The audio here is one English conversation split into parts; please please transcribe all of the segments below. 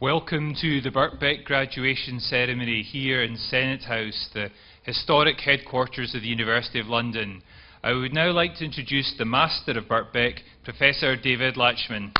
Welcome to the Bickbeck graduation ceremony here in Senate House, the historic headquarters of the University of London. I would now like to introduce the Master of Bickbeck, Professor David Latchman.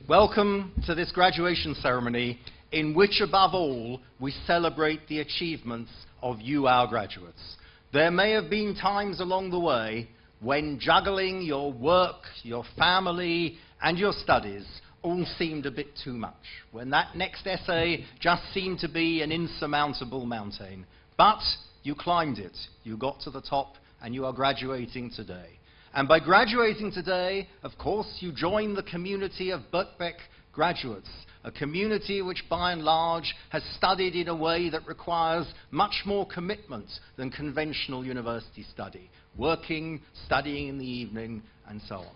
Welcome to this graduation ceremony in which, above all, we celebrate the achievements of you, our graduates. There may have been times along the way when juggling your work, your family, and your studies all seemed a bit too much, when that next essay just seemed to be an insurmountable mountain. But you climbed it, you got to the top, and you are graduating today. And by graduating today, of course, you join the community of Bickbeck graduates, a community which by and large has studied in a way that requires much more commitment than conventional university study, working, studying in the evening, and so on.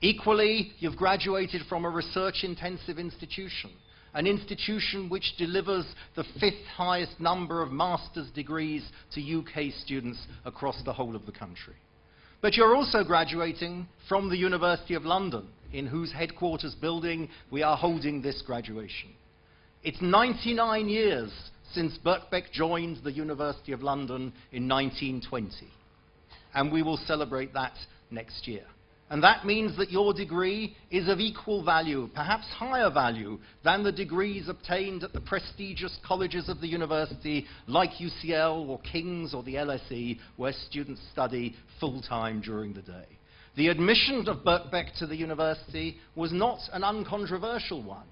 Equally, you've graduated from a research-intensive institution, an institution which delivers the 5th highest number of master's degrees to UK students across the whole of the country. But you're also graduating from the University of London, in whose headquarters building we are holding this graduation. It's 99 years since Bickbeck joined the University of London in 1920, and we will celebrate that next year. And that means that your degree is of equal value, perhaps higher value, than the degrees obtained at the prestigious colleges of the university like UCL or King's or the LSE, where students study full-time during the day. The admission of Bickbeck to the university was not an uncontroversial one.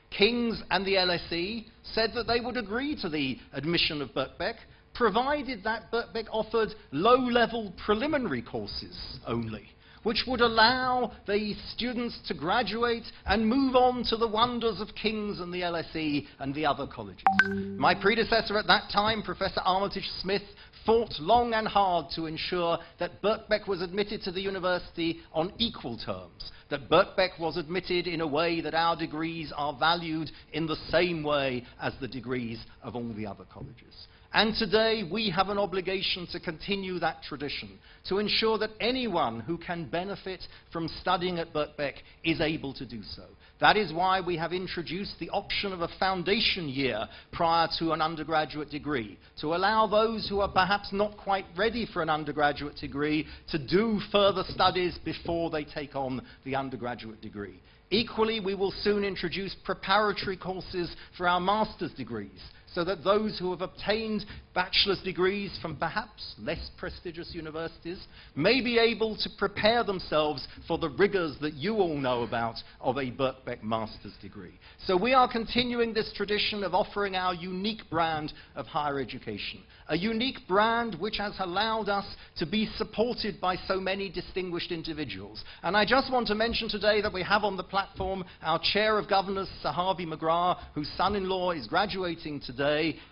King's and the LSE said that they would agree to the admission of Bickbeck, provided that Bickbeck offered low-level preliminary courses only, which would allow the students to graduate and move on to the wonders of King's and the LSE and the other colleges. My predecessor at that time, Professor Armitage Smith, fought long and hard to ensure that Bickbeck was admitted to the university on equal terms, that Bickbeck was admitted in a way that our degrees are valued in the same way as the degrees of all the other colleges. And today we have an obligation to continue that tradition, to ensure that anyone who can benefit from studying at Bickbeck is able to do so. That is why we have introduced the option of a foundation year prior to an undergraduate degree, to allow those who are perhaps not quite ready for an undergraduate degree to do further studies before they take on the undergraduate degree. Equally, we will soon introduce preparatory courses for our master's degrees, so that those who have obtained bachelor's degrees from perhaps less prestigious universities may be able to prepare themselves for the rigors that you all know about of a Bickbeck master's degree. So we are continuing this tradition of offering our unique brand of higher education, a unique brand which has allowed us to be supported by so many distinguished individuals. And I just want to mention today that we have on the platform our Chair of Governors, Sir Harvey McGrath, whose son-in-law is graduating today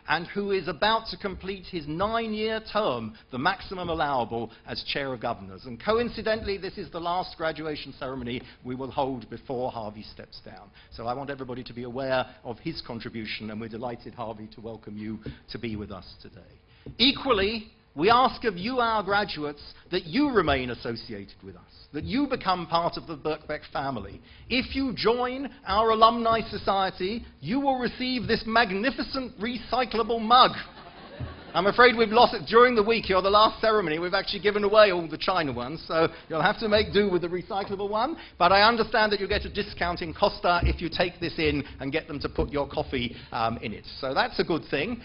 and who is about to complete his 9-year term, the maximum allowable, as Chair of Governors. And coincidentally, this is the last graduation ceremony we will hold before Harvey steps down. So I want everybody to be aware of his contribution, and we're delighted, Harvey, to welcome you to be with us today. Equally, we ask of you, our graduates, that you remain associated with us, that you become part of the Bickbeck family. If you join our alumni society, you will receive this magnificent recyclable mug. I'm afraid we've lost it during the week. You're the last ceremony. We've actually given away all the China ones, so you'll have to make do with the recyclable one. But I understand that you get a discount in Costa if you take this in and get them to put your coffee in it. So that's a good thing.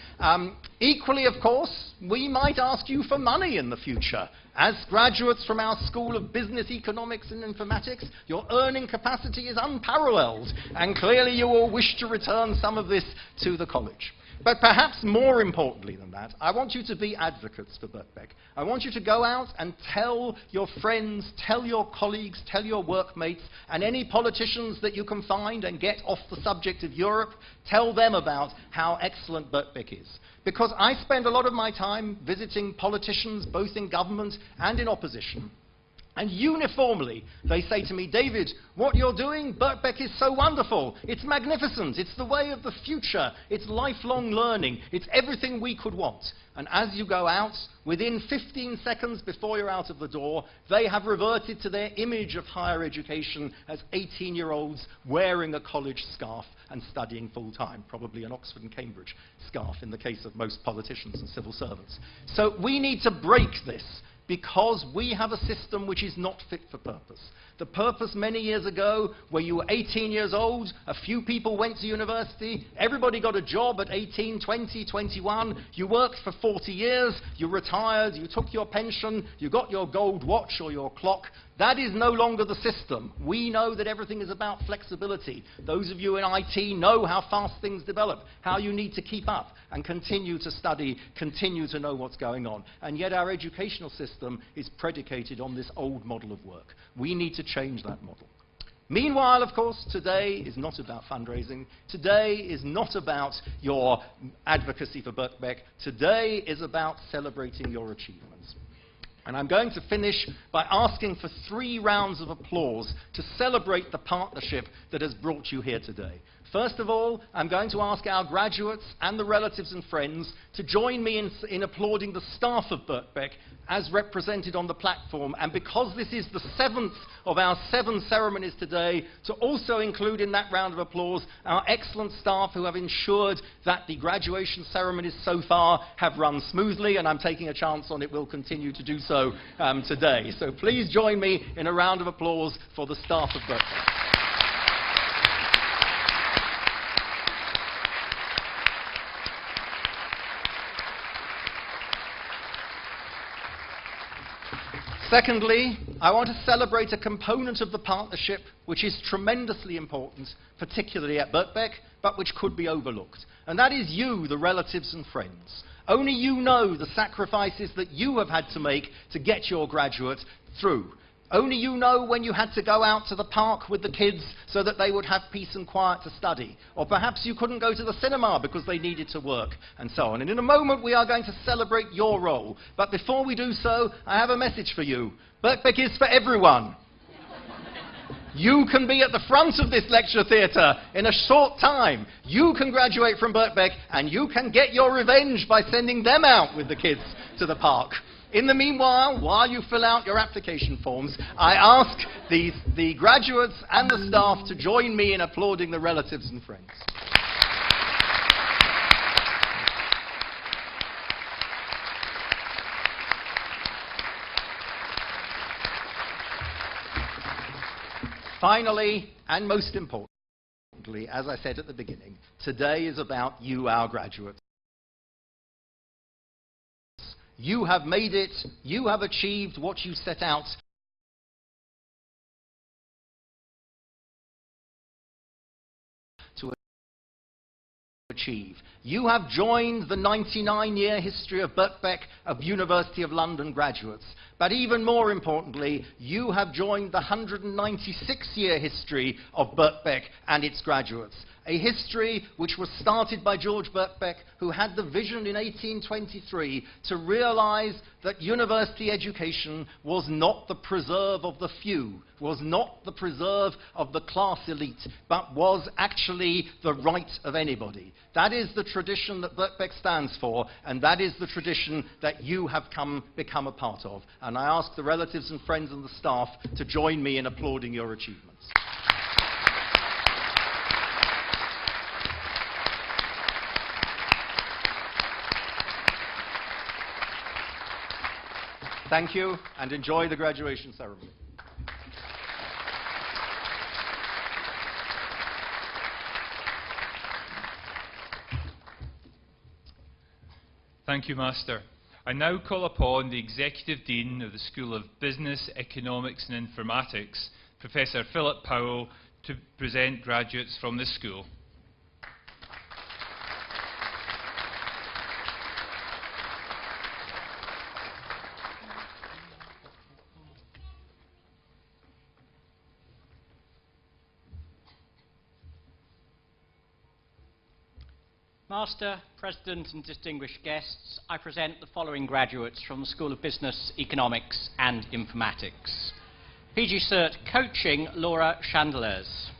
Equally, of course, we might ask you for money in the future. As graduates from our School of Business, Economics and Informatics, your earning capacity is unparalleled, and clearly you will wish to return some of this to the college. But perhaps more importantly than that, I want you to be advocates for Bickbeck. I want you to go out and tell your friends, tell your colleagues, tell your workmates, and any politicians that you can find and get off the subject of Europe, tell them about how excellent Bickbeck is. Because I spend a lot of my time visiting politicians, both in government and in opposition. And uniformly, they say to me, David, what you're doing, Birkbeck, is so wonderful. It's magnificent. It's the way of the future. It's lifelong learning. It's everything we could want. And as you go out, within 15 seconds before you're out of the door, they have reverted to their image of higher education as 18-year-olds wearing a college scarf and studying full-time, probably an Oxford and Cambridge scarf in the case of most politicians and civil servants. So we need to break this, because we have a system which is not fit for purpose. The purpose many years ago, where you were 18 years old, a few people went to university, everybody got a job at 18, 20, 21, you worked for 40 years, you retired, you took your pension, you got your gold watch or your clock. That is no longer the system. We know that everything is about flexibility. Those of you in IT know how fast things develop, how you need to keep up and continue to study, continue to know what's going on. And yet our educational system is predicated on this old model of work. We need to change that model. Meanwhile, of course, today is not about fundraising. Today is not about your advocacy for Birkbeck. Today is about celebrating your achievements. And I'm going to finish by asking for 3 rounds of applause to celebrate the partnership that has brought you here today. First of all, I'm going to ask our graduates and the relatives and friends to join me in applauding the staff of Birkbeck as represented on the platform. And because this is the 7th of our 7 ceremonies today, to also include in that round of applause our excellent staff who have ensured that the graduation ceremonies so far have run smoothly, and I'm taking a chance on it will continue to do so today. So please join me in a round of applause for the staff of Birkbeck. Secondly, I want to celebrate a component of the partnership which is tremendously important, particularly at Birkbeck, but which could be overlooked. And that is you, the relatives and friends. Only you know the sacrifices that you have had to make to get your graduate through. Only you know when you had to go out to the park with the kids so that they would have peace and quiet to study. Or perhaps you couldn't go to the cinema because they needed to work, and so on. And in a moment we are going to celebrate your role. But before we do so, I have a message for you. Birkbeck is for everyone. You can be at the front of this lecture theatre in a short time. You can graduate from Birkbeck and you can get your revenge by sending them out with the kids to the park. In the meanwhile, while you fill out your application forms, I ask the graduates and the staff to join me in applauding the relatives and friends. Finally, and most importantly, as I said at the beginning, today is about you, our graduates. You have made it, you have achieved what you set out to achieve. You have joined the 99-year history of Birkbeck of University of London graduates. But even more importantly, you have joined the 196-year history of Birkbeck and its graduates. A history which was started by George Bickbeck, who had the vision in 1823 to realize that university education was not the preserve of the few, was not the preserve of the class elite, but was actually the right of anybody. That is the tradition that Bickbeck stands for, and that is the tradition that you have become a part of. And I ask the relatives and friends and the staff to join me in applauding your achievements. Thank you, and enjoy the graduation ceremony. Thank you, Master. I now call upon the Executive Dean of the School of Business, Economics and Informatics, Professor Philip Powell, to present graduates from this school. Master, President and distinguished guests, I present the following graduates from the School of Business, Economics and Informatics. PG Cert Coaching, Laura Chandlers.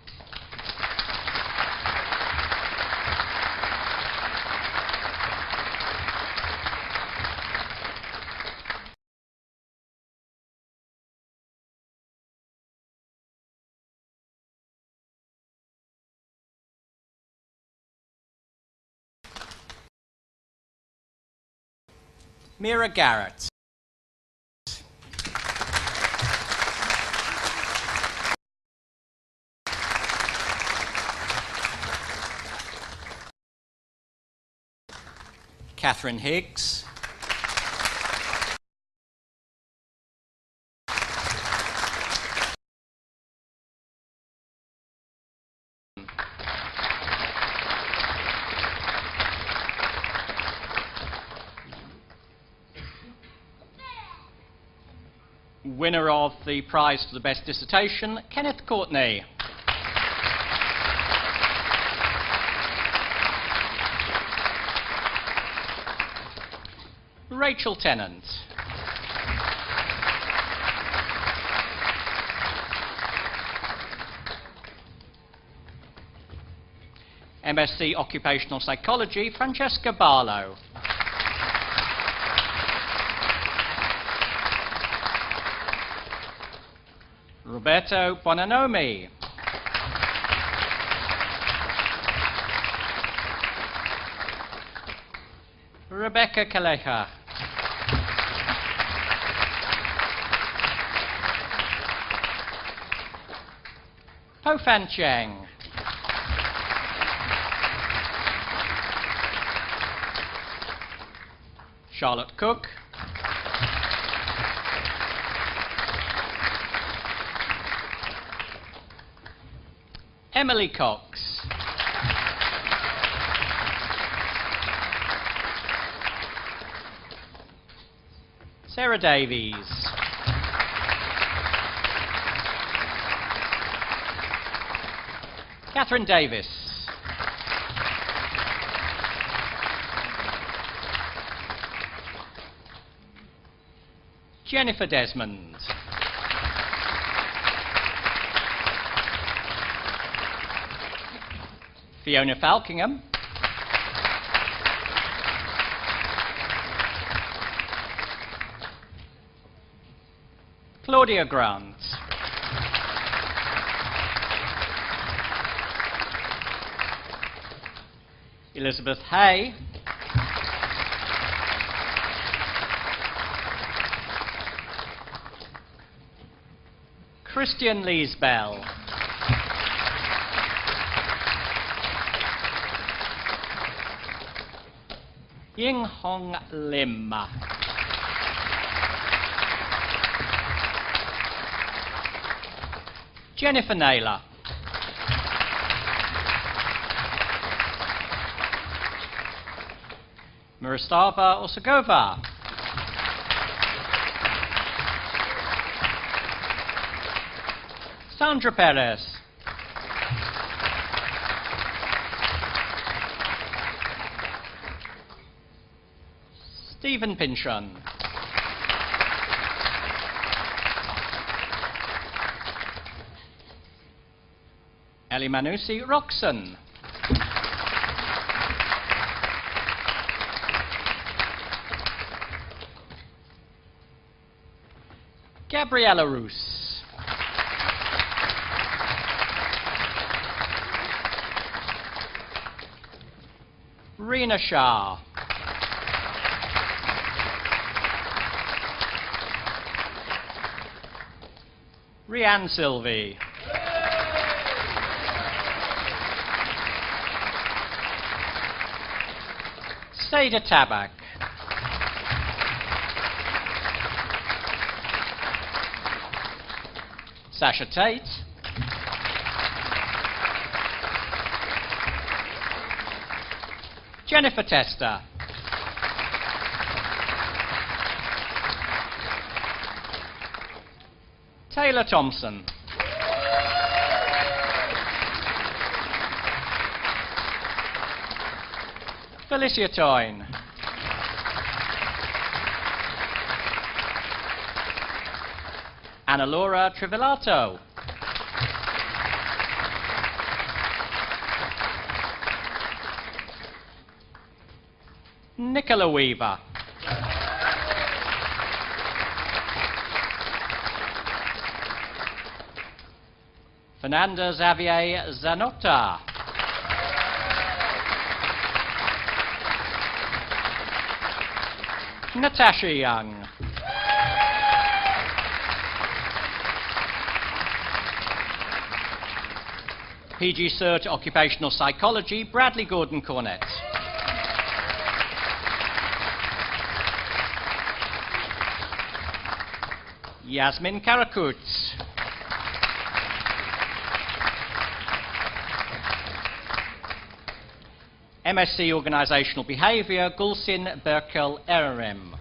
Mira Garrett. Catherine Higgs. Winner of the prize for the best dissertation, Kenneth Courtney. Rachel Tennant. MSc Occupational Psychology, Francesca Barlow. Roberto Bonanomi. Rebecca Kaleja. Po Fan Cheng. Charlotte Cook. Emily Cox. Sarah Davies. Catherine Davis. Jennifer Desmond. Fiona Falkingham. Claudia Grant. Elizabeth Hay. Christian Leesbell. Ying Hong Lim. Jennifer Naylor. Mirostava Osagova. Sandra Perez. Stephen Pynchon. Ellie Manusi Roxon. Gabriella Roos. Rena Shah. Rianne Sylvie. Seda Tabak. Sasha Tate. Jennifer Tester. Taylor Thompson. Felicia Toyne. Anna Laura Trivillato. Nicola Weaver. Fernanda Xavier Zanotta. Natasha Young. PG Cert Occupational Psychology, Bradley Gordon Cornett. Yasmin Karakut. MSc Organisational Behaviour, Gulsin Berkel Erem.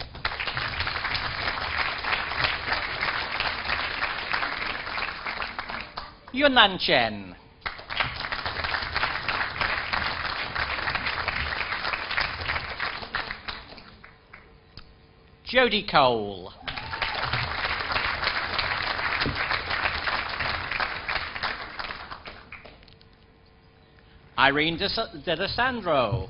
Yunnan Chen. Jodie Cole. Irene De Desandro.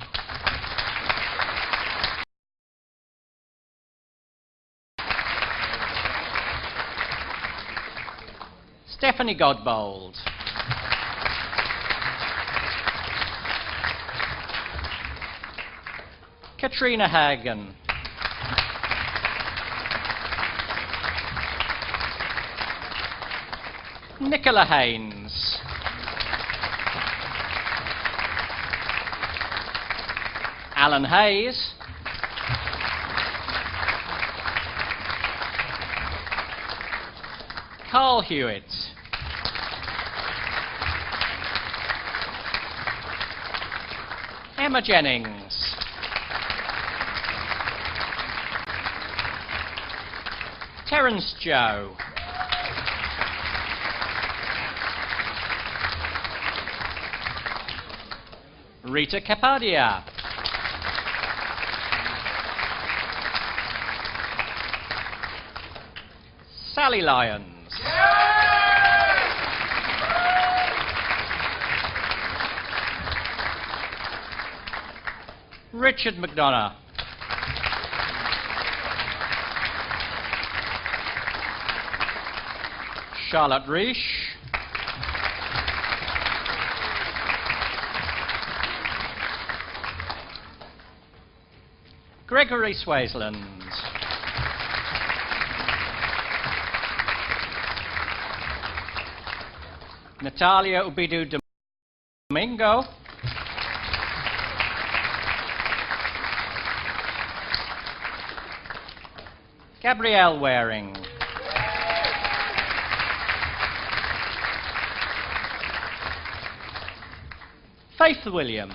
Stephanie Godbold. Katrina Hagen. Nicola Haynes. Alan Hayes. Carl Hewitt. Emma Jennings. Terence Joe. Rita Capadia. Sally Lyons. Richard McDonough. Charlotte Reish. Gregory Swaysland. Natalia Ubidu Domingo. Gabrielle Waring. Faith Williams.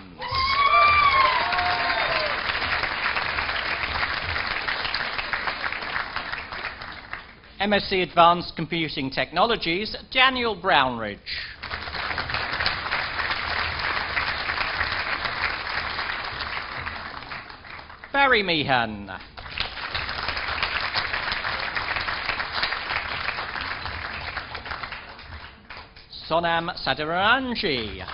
MSc Advanced Computing Technologies, Daniel Brownridge. Barry Meehan. Sonam Sadiranji.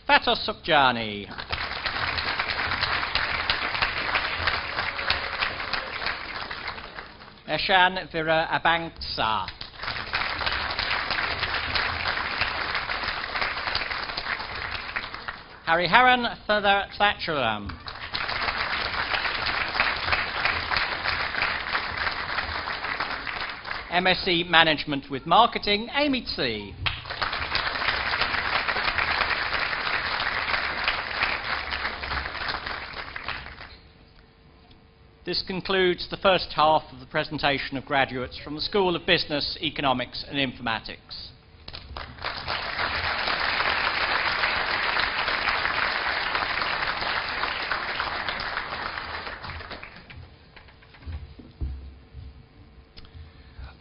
Fatos Sukjani. Eshan Vira Abanksa. Harry Haran Thatcheram. MSc Management with Marketing, Amy Tse. This concludes the first half of the presentation of graduates from the School of Business, Economics and Informatics.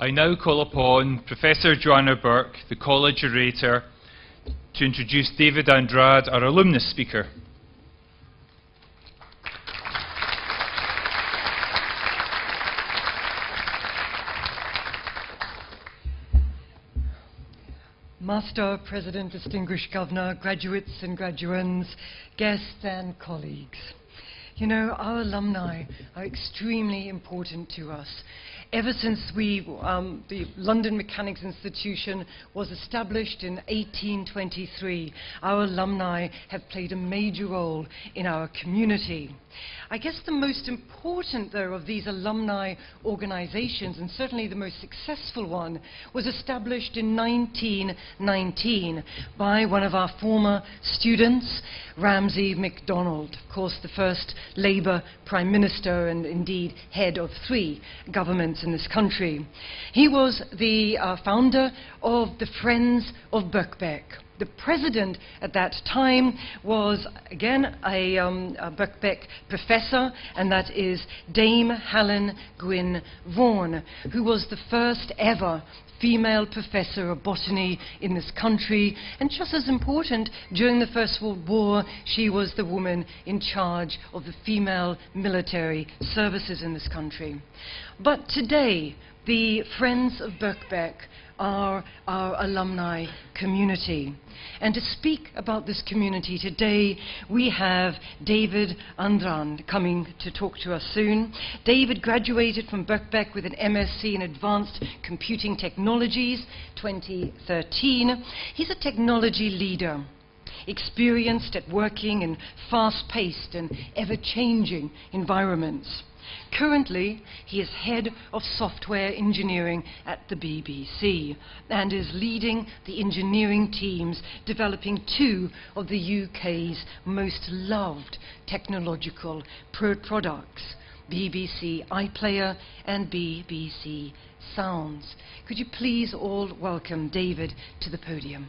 I now call upon Professor Joanna Burke, the College Orator, to introduce David Andrade, our alumnus speaker. Master, President, distinguished Governor, graduates and graduands, guests and colleagues. You know, our alumni are extremely important to us. Ever since the London Mechanics Institution was established in 1823, our alumni have played a major role in our community. I guess the most important, though, of these alumni organizations, and certainly the most successful one, was established in 1919 by one of our former students, Ramsay MacDonald, of course the first Labour Prime Minister and indeed head of 3 governments in this country. He was the founder of the Friends of Bickbeck. The president at that time was, again, a Bickbeck professor, and that is Dame Helen Gwyn Vaughan, who was the first ever female professor of botany in this country, and just as important, during the First World War, she was the woman in charge of the female military services in this country. But today, the Friends of Bickbeck are our alumni community. And to speak about this community today, we have David Andrand coming to talk to us soon. David graduated from Bickbeck with an MSc in Advanced Computing Technologies, 2013. He's a technology leader, experienced at working in fast-paced and ever-changing environments. Currently, he is head of software engineering at the BBC and is leading the engineering teams developing 2 of the UK's most loved technological products, BBC iPlayer and BBC Sounds. Could you please all welcome David to the podium?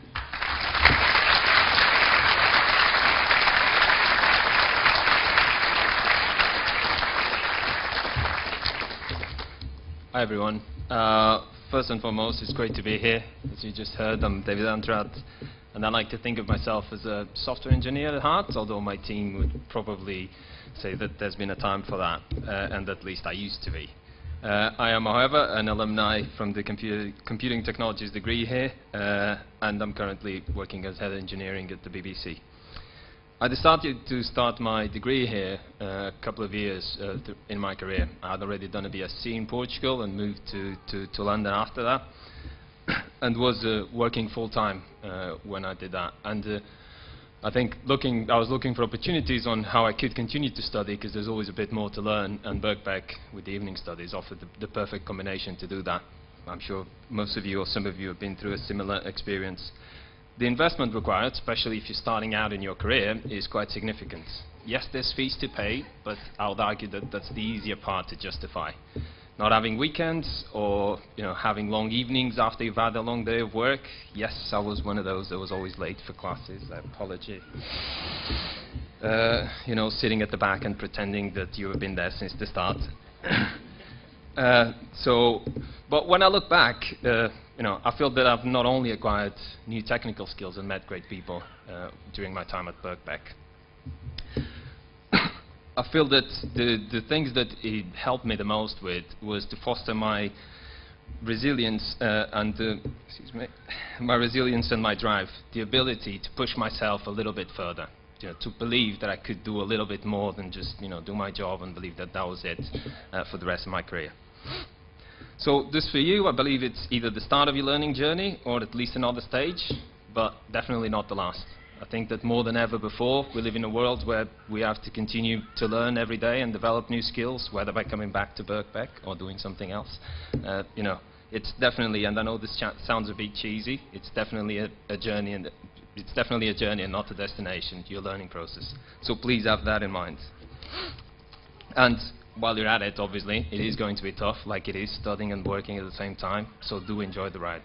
Hi everyone. First and foremost, it's great to be here. As you just heard, I'm David Andrand, and I like to think of myself as a software engineer at heart, although my team would probably say that there's been a time for that, and at least I used to be. I am, however, an alumni from the Computing Technologies degree here, and I'm currently working as head of engineering at the BBC. I decided to start my degree here a couple of years in my career. I had already done a BSc in Portugal and moved to London after that, and was working full-time when I did that. And I think I was looking for opportunities on how I could continue to study, because there's always a bit more to learn, and Bickbeck with the evening studies offered the perfect combination to do that. I'm sure most of you or some of you have been through a similar experience. The investment required, especially if you're starting out in your career, is quite significant. Yes, there's fees to pay, but I would argue that that's the easier part to justify. Not having weekends, or having long evenings after you've had a long day of work. Yes, I was one of those that was always late for classes. I apologize. Sitting at the back and pretending that you have been there since the start. But when I look back, I feel that I've not only acquired new technical skills and met great people during my time at Bickbeck. I feel that the things that it helped me the most with was to foster my resilience my resilience and my drive, the ability to push myself a little bit further, to believe that I could do a little bit more than just do my job and believe that that was it for the rest of my career. So this for you, I believe it's either the start of your learning journey or at least another stage, but definitely not the last. I think that more than ever before, we live in a world where we have to continue to learn every day and develop new skills, whether by coming back to Bickbeck or doing something else. It's definitely, and I know this sounds a bit cheesy, it's definitely a journey, and it's definitely a journey and not a destination, your learning process. So please have that in mind. And while you're at it, obviously, it is going to be tough, like it is studying and working at the same time, so do enjoy the ride.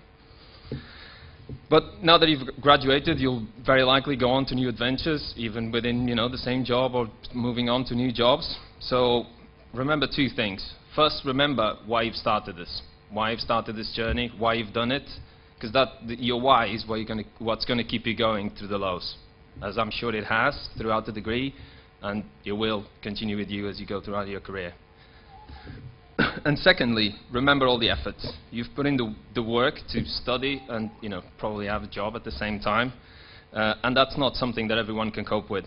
But now that you've graduated, you'll very likely go on to new adventures, even within the same job or moving on to new jobs. So remember 2 things. First, remember why you've started this. Why you've started this journey, why you've done it, because your why is what's going to keep you going through the lows, as I'm sure it has throughout the degree, and it will continue with you as you go throughout your career. And secondly, remember all the efforts. You've put in the work to study and probably have a job at the same time. And that's not something that everyone can cope with,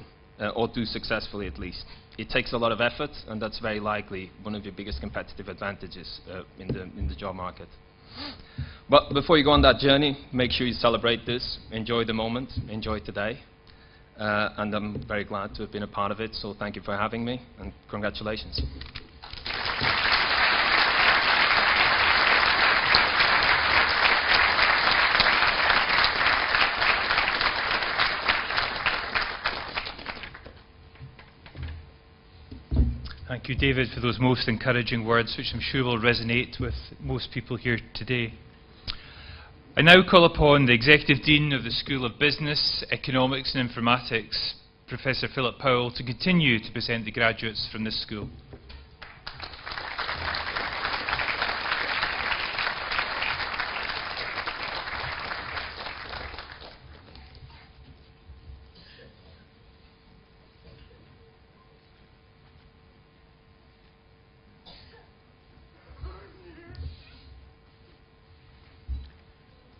or do successfully at least. It takes a lot of effort, and that's very likely one of your biggest competitive advantages in the job market. But before you go on that journey, make sure you celebrate this, enjoy the moment, enjoy today. And I'm very glad to have been a part of it, so thank you for having me, and congratulations. Thank you, David, for those most encouraging words, which I'm sure will resonate with most people here today. I now call upon the Executive Dean of the School of Business, Economics and Informatics, Professor Philip Powell, to continue to present the graduates from this school.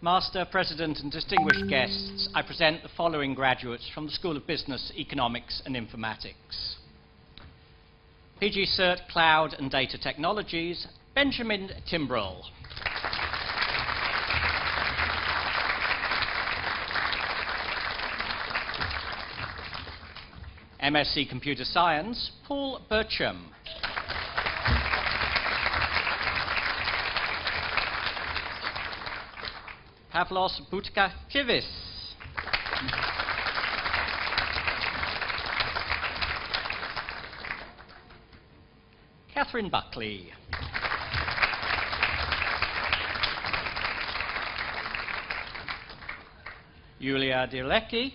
Master, President and distinguished guests, I present the following graduates from the School of Business, Economics and Informatics. PG Cert Cloud and Data Technologies, Benjamin Timbrell. MSc Computer Science, Paul Bircham. Pavlos Butkachevis. Catherine Buckley. Yulia Dirlecki.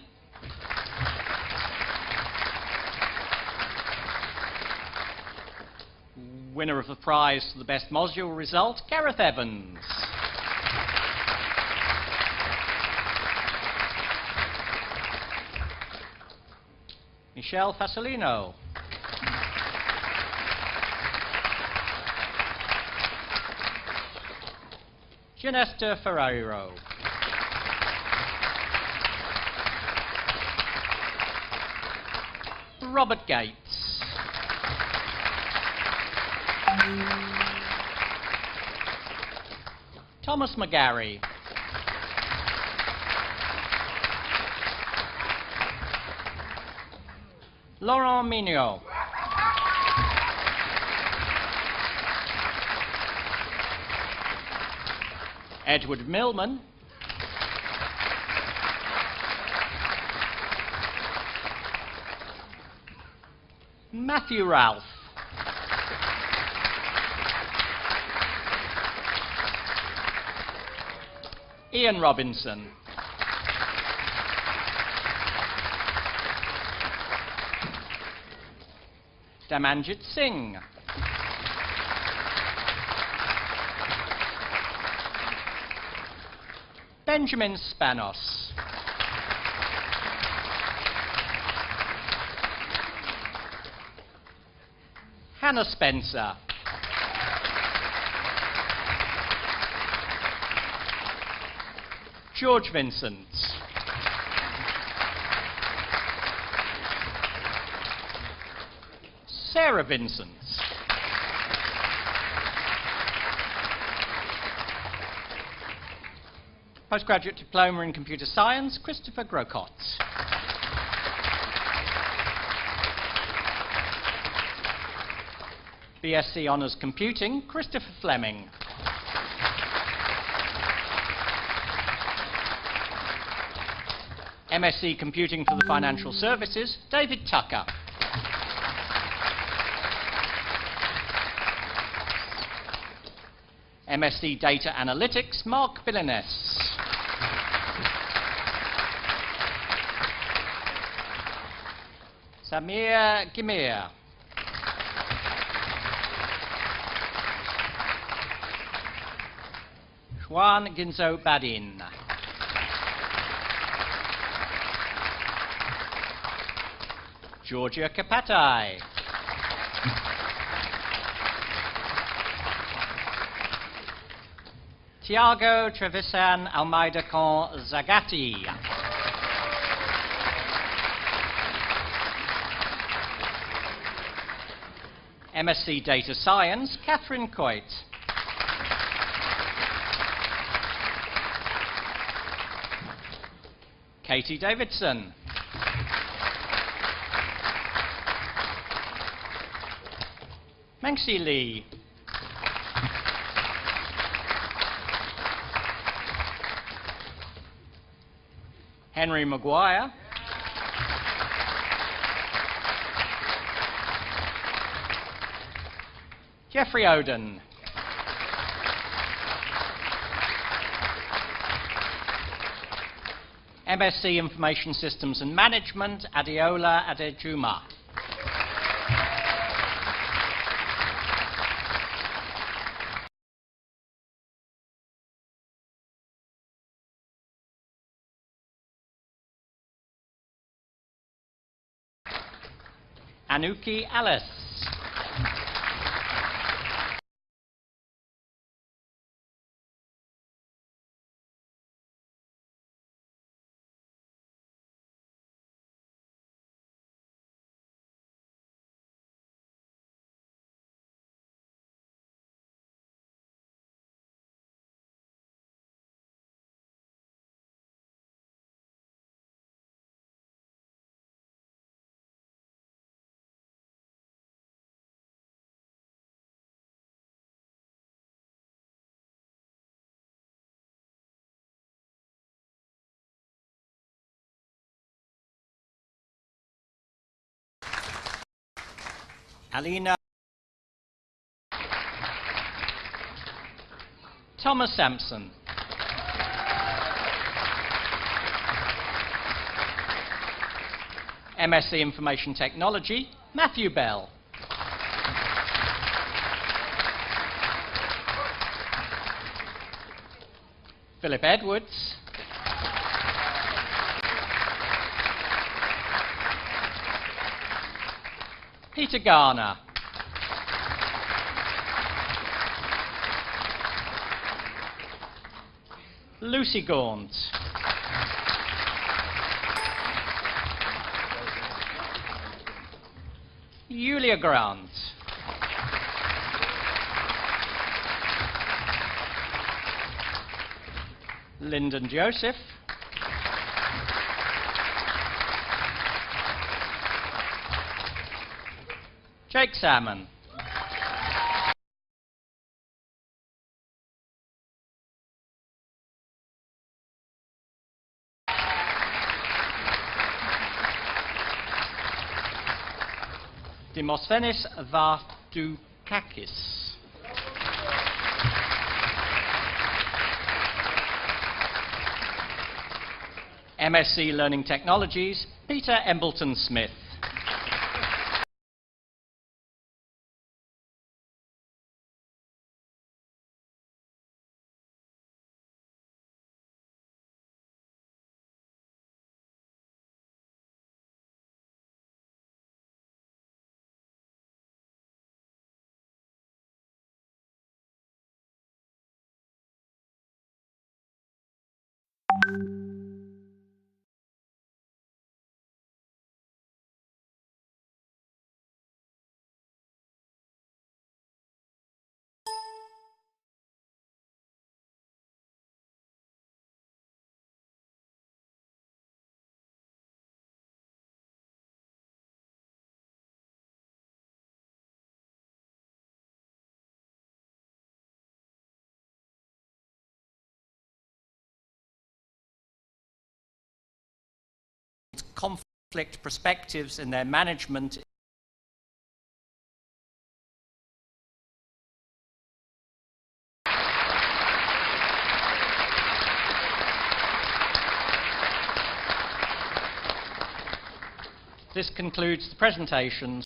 Winner of the prize for the best module result, Gareth Evans. Michelle Fasolino. Gianesta Ferraro. Robert Gates. Thomas McGarry. Laurent Mignot. Edward Millman. Matthew Ralph. Ian Robinson. Damanjit Singh. Benjamin Spanos. Hannah Spencer. George Vincent. Sarah Vincent. Postgraduate Diploma in Computer Science, Christopher Grocott. BSc Honours Computing, Christopher Fleming. MSc Computing for the Financial Services, David Tucker. MSc Data Analytics, Mark Billines. Samir Gimir. Juan Ginzo Badin. Georgia Kapatai. Tiago Trevisan Almeida con Zagatti. MSc Data Science, Catherine Coit. Katie Davidson. Mengxi Lee. Henry Maguire. Jeffrey Oden. MSc Information Systems and Management, Adeola Adejuma. Anuki Alice. Alina. Thomas Sampson. MSc Information Technology, Matthew Bell. Philip Edwards. Peter Garner. Lucy Gaunt. Julia Grant. Lyndon Joseph. Jake Salmon. Demosthenis Vardoukakis. MSc Learning Technologies, Peter Embleton Smith. Conflict perspectives in their management. This concludes the presentations.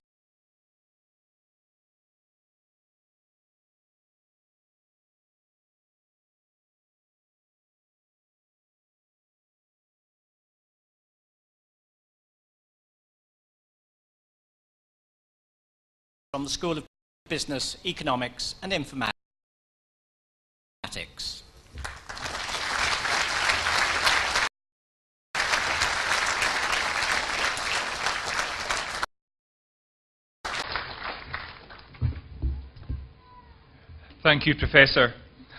From the School of Business, Economics and Informatics. Thank you, Professor.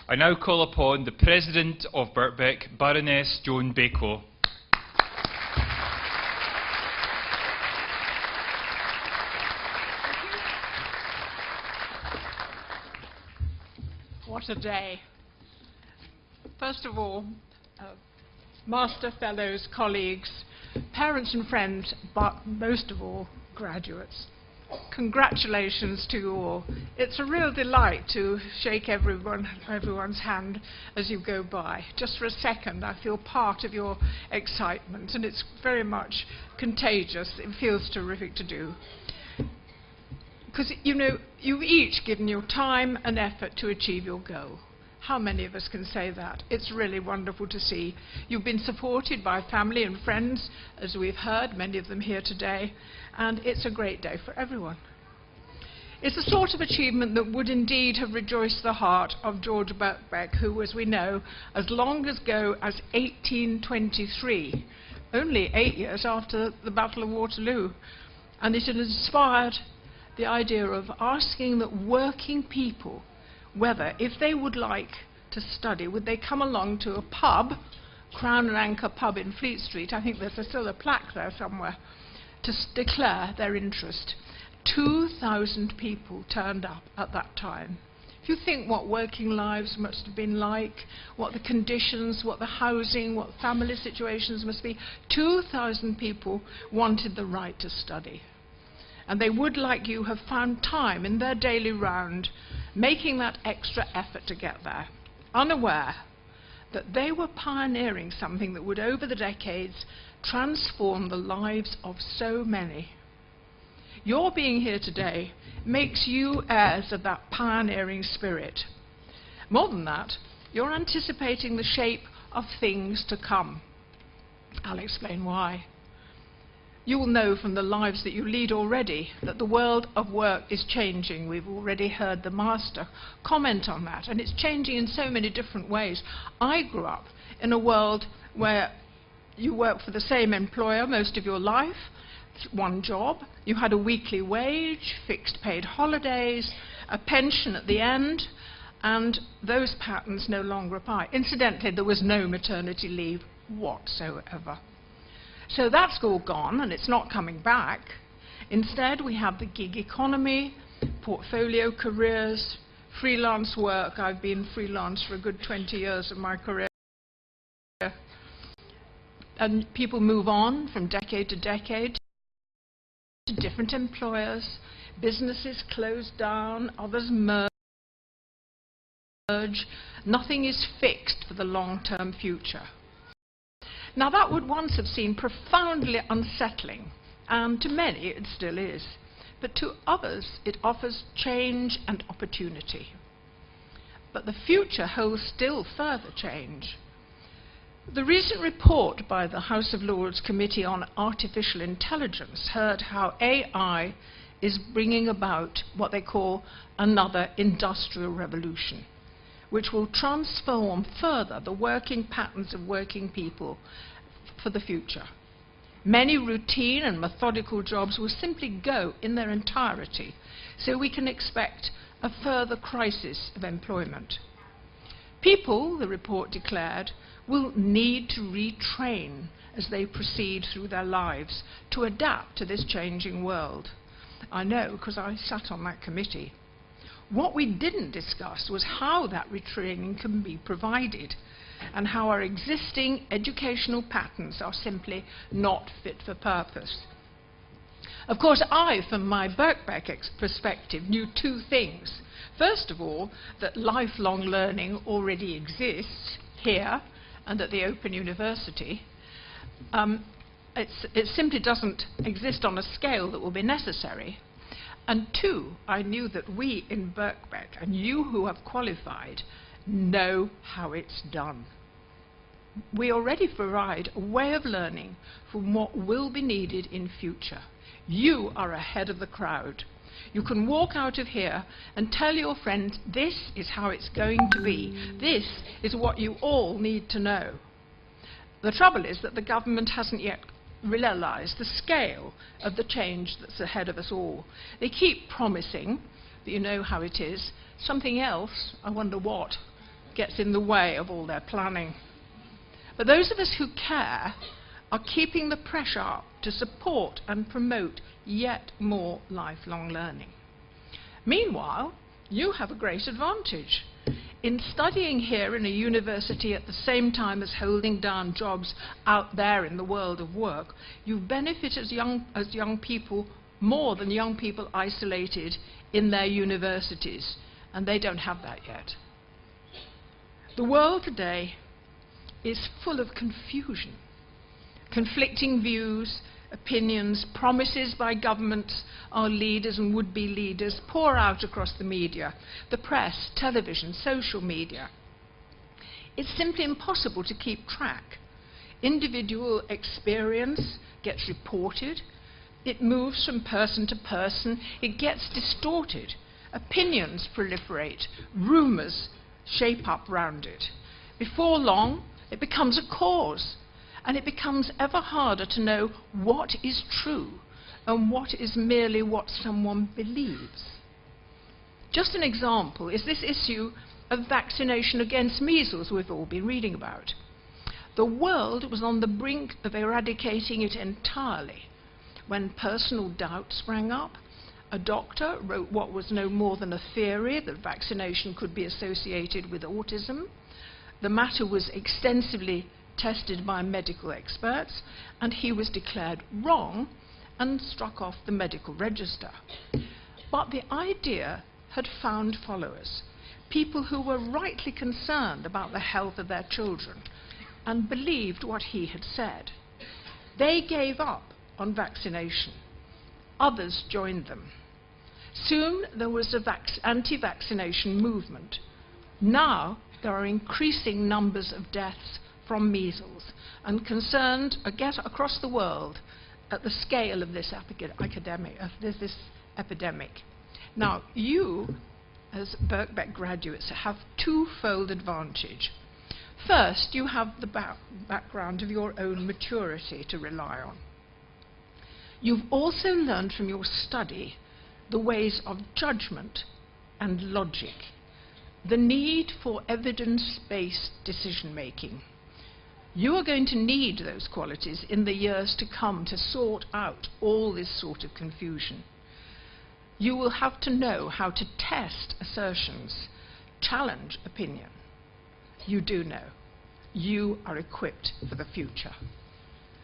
I now call upon the President of Birkbeck, Baroness Joan Bakewell. What a day. First of all, Master Fellows, colleagues, parents and friends, but most of all, graduates. Congratulations to you all. It's a real delight to shake everyone's hand as you go by. Just for a second, I feel part of your excitement, and it's very much contagious. It feels terrific to do. Because, you know, you've each given your time and effort to achieve your goal. How many of us can say that? It's really wonderful to see. You've been supported by family and friends, as we've heard, many of them here today, and it's a great day for everyone. It's the sort of achievement that would indeed have rejoiced the heart of George Bickbeck, who, as we know, as long ago as 1823, only 8 years after the Battle of Waterloo, and it had inspired the idea of asking that working people, whether, if they would like to study, would they come along to a pub, Crown and Anchor pub in Fleet Street, I think there's still a plaque there somewhere, to declare their interest. 2,000 people turned up at that time. If you think what working lives must have been like, what the conditions, what the housing, what family situations must be, 2,000 people wanted the right to study. And they would, like you, have found time in their daily round, making that extra effort to get there, unaware that they were pioneering something that would, over the decades, transform the lives of so many. Your being here today makes you heirs of that pioneering spirit. More than that, you're anticipating the shape of things to come. I'll explain why. You will know from the lives that you lead already that the world of work is changing. We've already heard the Master comment on that, and it's changing in so many different ways. I grew up in a world where you work for the same employer most of your life, one job, you had a weekly wage, fixed paid holidays, a pension at the end, and those patterns no longer apply. Incidentally, there was no maternity leave whatsoever. So that's all gone, and it's not coming back. Instead, we have the gig economy, portfolio careers, freelance work. I've been freelance for a good 20 years of my career. And people move on from decade to decade to different employers. Businesses close down, others merge. Nothing is fixed for the long-term future. Now, that would once have seemed profoundly unsettling, and to many it still is. But to others, it offers change and opportunity. But the future holds still further change. The recent report by the House of Lords Committee on Artificial Intelligence heard how AI is bringing about what they call another industrial revolution, which will transform further the working patterns of working people for the future. Many routine and methodical jobs will simply go in their entirety, so we can expect a further crisis of employment. People, the report declared, will need to retrain as they proceed through their lives to adapt to this changing world. I know, because I sat on that committee. What we didn't discuss was how that retraining can be provided, and how our existing educational patterns are simply not fit for purpose. Of course, I, from my Bickbeck perspective, knew two things. First of all, that lifelong learning already exists here and at the Open University. It simply doesn't exist on a scale that will be necessary. And two, I knew that we in Bickbeck, and you who have qualified, know how it's done. We already provide a way of learning from what will be needed in future. You are ahead of the crowd. You can walk out of here and tell your friends, this is how it's going to be. This is what you all need to know. The trouble is that the government hasn't yet realised the scale of the change that's ahead of us all. They keep promising, but you know how it is, something else, I wonder what, gets in the way of all their planning. But those of us who care are keeping the pressure up to support and promote yet more lifelong learning. Meanwhile, you have a great advantage. In studying here in a university at the same time as holding down jobs out there in the world of work, you benefit as young people more than young people isolated in their universities, and they don't have that yet. The world today is full of confusion, conflicting views, opinions, promises by governments, our leaders and would-be leaders pour out across the media, the press, television, social media. It's simply impossible to keep track. Individual experience gets reported, it moves from person to person, it gets distorted, opinions proliferate, rumours shape up round it. Before long, it becomes a cause, and it becomes ever harder to know what is true and what is merely what someone believes. Just an example is this issue of vaccination against measles we've all been reading about. The world was on the brink of eradicating it entirely when personal doubt sprang up. A doctor wrote what was no more than a theory that vaccination could be associated with autism. The matter was extensively tested by medical experts, and he was declared wrong and struck off the medical register. But the idea had found followers, people who were rightly concerned about the health of their children and believed what he had said. They gave up on vaccination. Others joined them. Soon there was an anti-vaccination movement. Now there are increasing numbers of deaths from measles, and concerned across the world at the scale of this epidemic. Now, you, as Bickbeck graduates, have twofold advantage. First, you have the background of your own maturity to rely on. You've also learned from your study the ways of judgment and logic, the need for evidence-based decision-making. You are going to need those qualities in the years to come to sort out all this sort of confusion. You will have to know how to test assertions, challenge opinion. You do know. You are equipped for the future.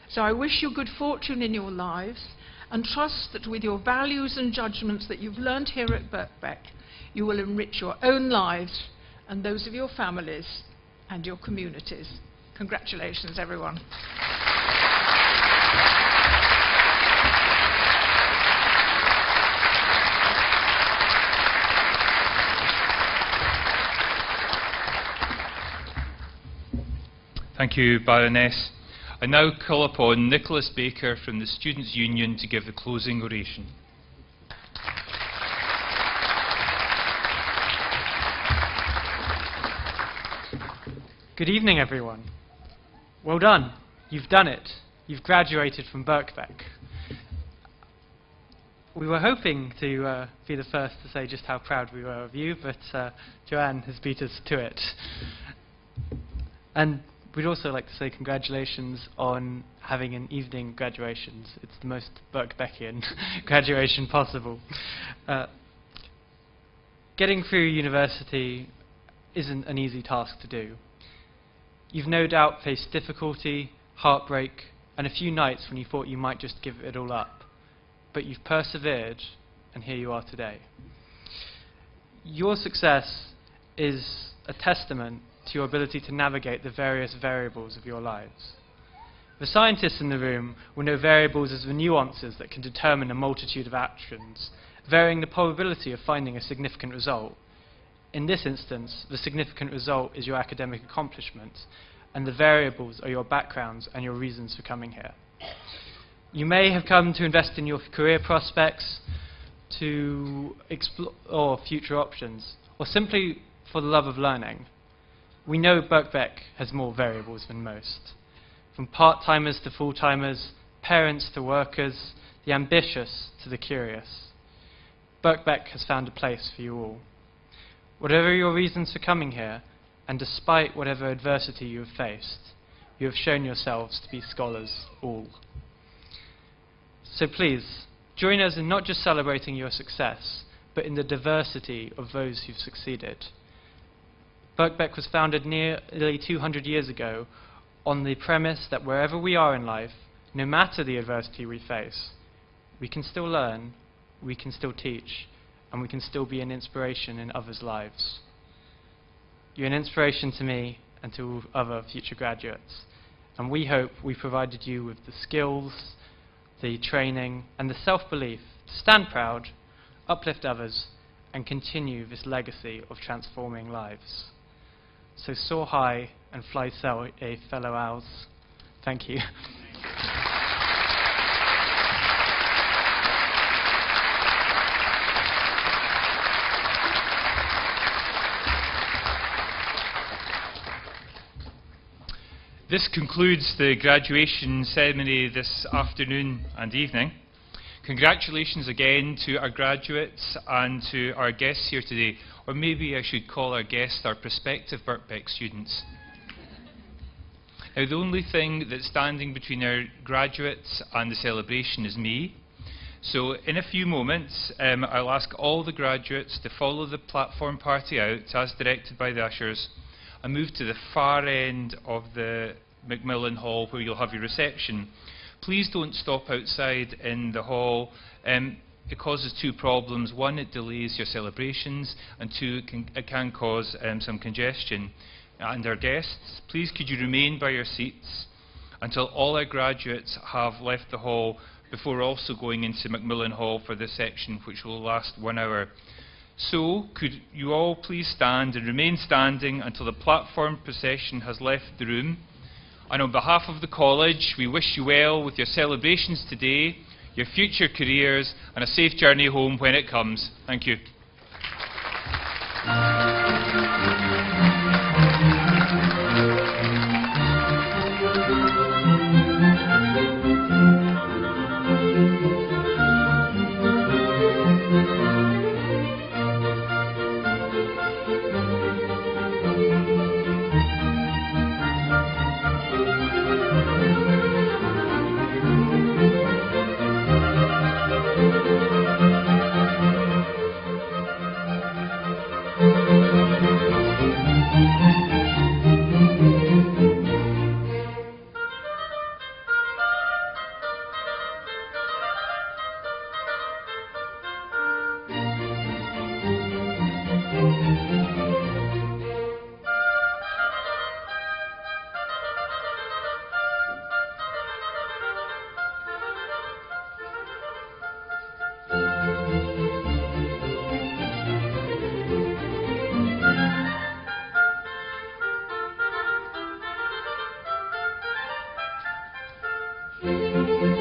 So I wish you good fortune in your lives, and trust that with your values and judgments that you've learned here at Bickbeck, you will enrich your own lives and those of your families and your communities. Congratulations, everyone. Thank you, Baroness. I now call upon Nicholas Baker from the Students' Union to give the closing oration. Good evening, everyone. Well done. You've done it. You've graduated from Bickbeck. We were hoping to be the first to say just how proud we were of you, but Joanne has beat us to it. And we'd also like to say congratulations on having an evening graduations. It's the most Bickbeckian graduation possible. Getting through university isn't an easy task to do. You've no doubt faced difficulty, heartbreak, and a few nights when you thought you might just give it all up. But you've persevered, and here you are today. Your success is a testament to your ability to navigate the various variables of your lives. The scientists in the room will know variables as the nuances that can determine a multitude of actions, varying the probability of finding a significant result. In this instance, the significant result is your academic accomplishment, and the variables are your backgrounds and your reasons for coming here. You may have come to invest in your career prospects, to explore future options, or simply for the love of learning. We know Bickbeck has more variables than most. From part-timers to full-timers, parents to workers, the ambitious to the curious. Bickbeck has found a place for you all. Whatever your reasons for coming here, and despite whatever adversity you have faced, you have shown yourselves to be scholars all. So please, join us in not just celebrating your success, but in the diversity of those who've succeeded. Bickbeck was founded nearly 200 years ago on the premise that wherever we are in life, no matter the adversity we face, we can still learn, we can still teach, and we can still be an inspiration in others' lives. You're an inspiration to me and to other future graduates, and we hope we provided you with the skills, the training, and the self-belief to stand proud, uplift others, and continue this legacy of transforming lives. So soar high and fly safe, fellow owls. Thank you. This concludes the graduation ceremony this afternoon and evening. Congratulations again to our graduates and to our guests here today, or maybe I should call our guests our prospective Bickbeck students. Now, the only thing that's standing between our graduates and the celebration is me. So in a few moments, I'll ask all the graduates to follow the platform party out as directed by the ushers, and move to the far end of the Macmillan Hall where you'll have your reception. Please don't stop outside in the hall. It causes two problems. One, it delays your celebrations, and two, it can cause some congestion. And our guests, please could you remain by your seats until all our graduates have left the hall before also going into Macmillan Hall for this section, which will last 1 hour. So, could you all please stand and remain standing until the platform procession has left the room. And on behalf of the college, we wish you well with your celebrations today, your future careers, and a safe journey home when it comes. Thank you. Thank you.